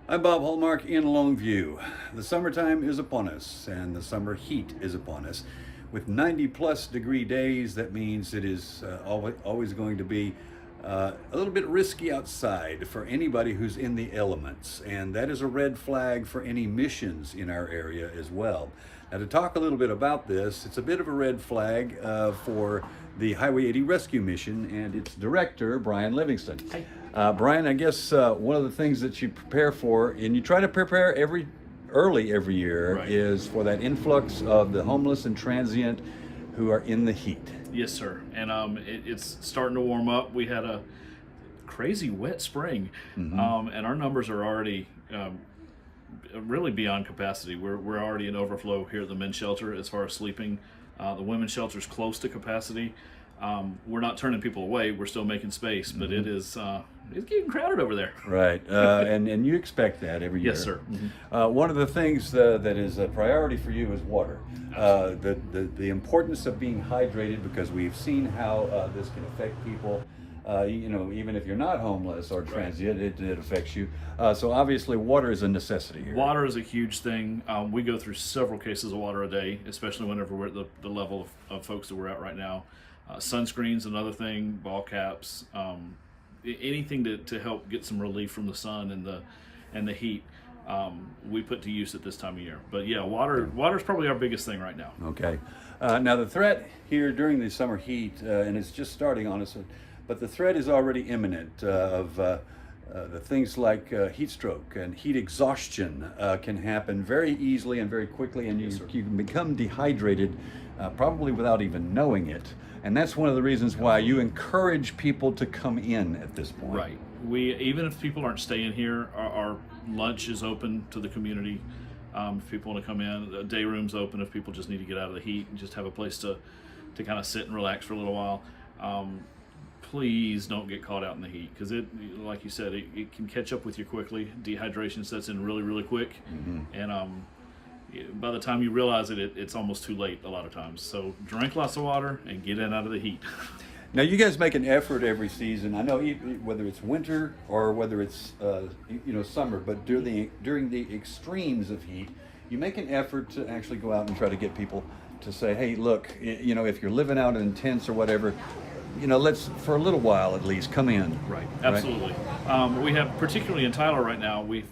I'm Bob Hallmark in Longview. The summertime is upon us, and the summer heat is upon us. With 90+ degree days, that means it is always going to be a little bit risky outside for anybody who's in the elements, and that is a red flag for any missions in our area as well. Now, to talk a little bit about this, it's a bit of a red flag for the Highway 80 Rescue Mission and its director, Bryan Livingston. Hi. Bryan, I guess one of the things that you prepare for, and you try to prepare early every year, Right. is for that influx of the homeless and transient who are in the heat. Yes, sir. And it's starting to warm up. We had a crazy wet spring, and our numbers are already really beyond capacity. We're already in overflow here at the men's shelter as far as sleeping. The women's shelter is close to capacity. We're not turning people away. We're still making space, but it is it's getting crowded over there. Right, and you expect that every year. Yes, sir. One of the things that is a priority for you is water. The importance of being hydrated, because we've seen how this can affect people. Even if you're not homeless or transient, it affects you. So obviously, water is a necessity here. Water is a huge thing. We go through several cases of water a day, especially whenever we're at the level of folks that we're at right now. Sunscreen's another thing, ball caps, anything to help get some relief from the sun and the heat. We put to use at this time of year. But yeah, water is probably our biggest thing right now. Okay. Now the threat here during the summer heat, and it's just starting on us, but the threat is already imminent of the things like heat stroke and heat exhaustion can happen very easily and very quickly, and you can become dehydrated probably without even knowing it. And that's one of the reasons why you encourage people to come in at this point. Right. Even if people aren't staying here, our lunch is open to the community. If people want to come in, the day room's open if people just need to get out of the heat and just have a place to kind of sit and relax for a little while. Please don't get caught out in the heat, because like you said, it can catch up with you quickly. Dehydration sets in really, really quick, and by the time you realize it, it's almost too late a lot of times. So drink lots of water and get in out of the heat. Now, you guys make an effort every season. I know whether it's winter or whether it's summer, but during the extremes of heat, you make an effort to actually go out and try to get people to say, "Hey, look, if you're living out in tents or whatever, let's, for a little while at least, come in." Right. Absolutely. We have, particularly in Tyler right now, we've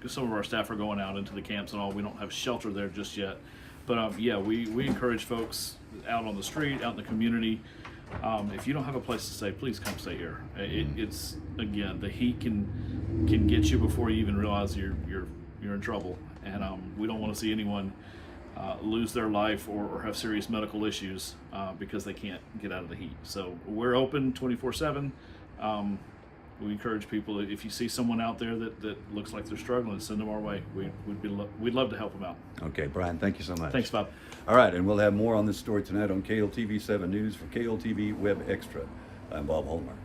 some of our staff are going out into the camps and all. We don't have shelter there just yet, but we encourage folks out on the street, out in the community. If you don't have a place to stay, please come stay here. It's again, the heat can get you before you even realize you're in trouble, and we don't want to see anyone lose their life or have serious medical issues because they can't get out of the heat. So we're open 24/7. We encourage people, if you see someone out there that looks like they're struggling, send them our way. We'd love to help them out. Okay, Bryan, thank you so much. Thanks, Bob. All right, and we'll have more on this story tonight on KLTV 7 News. For KLTV WebXtra, I'm Bob Hallmark.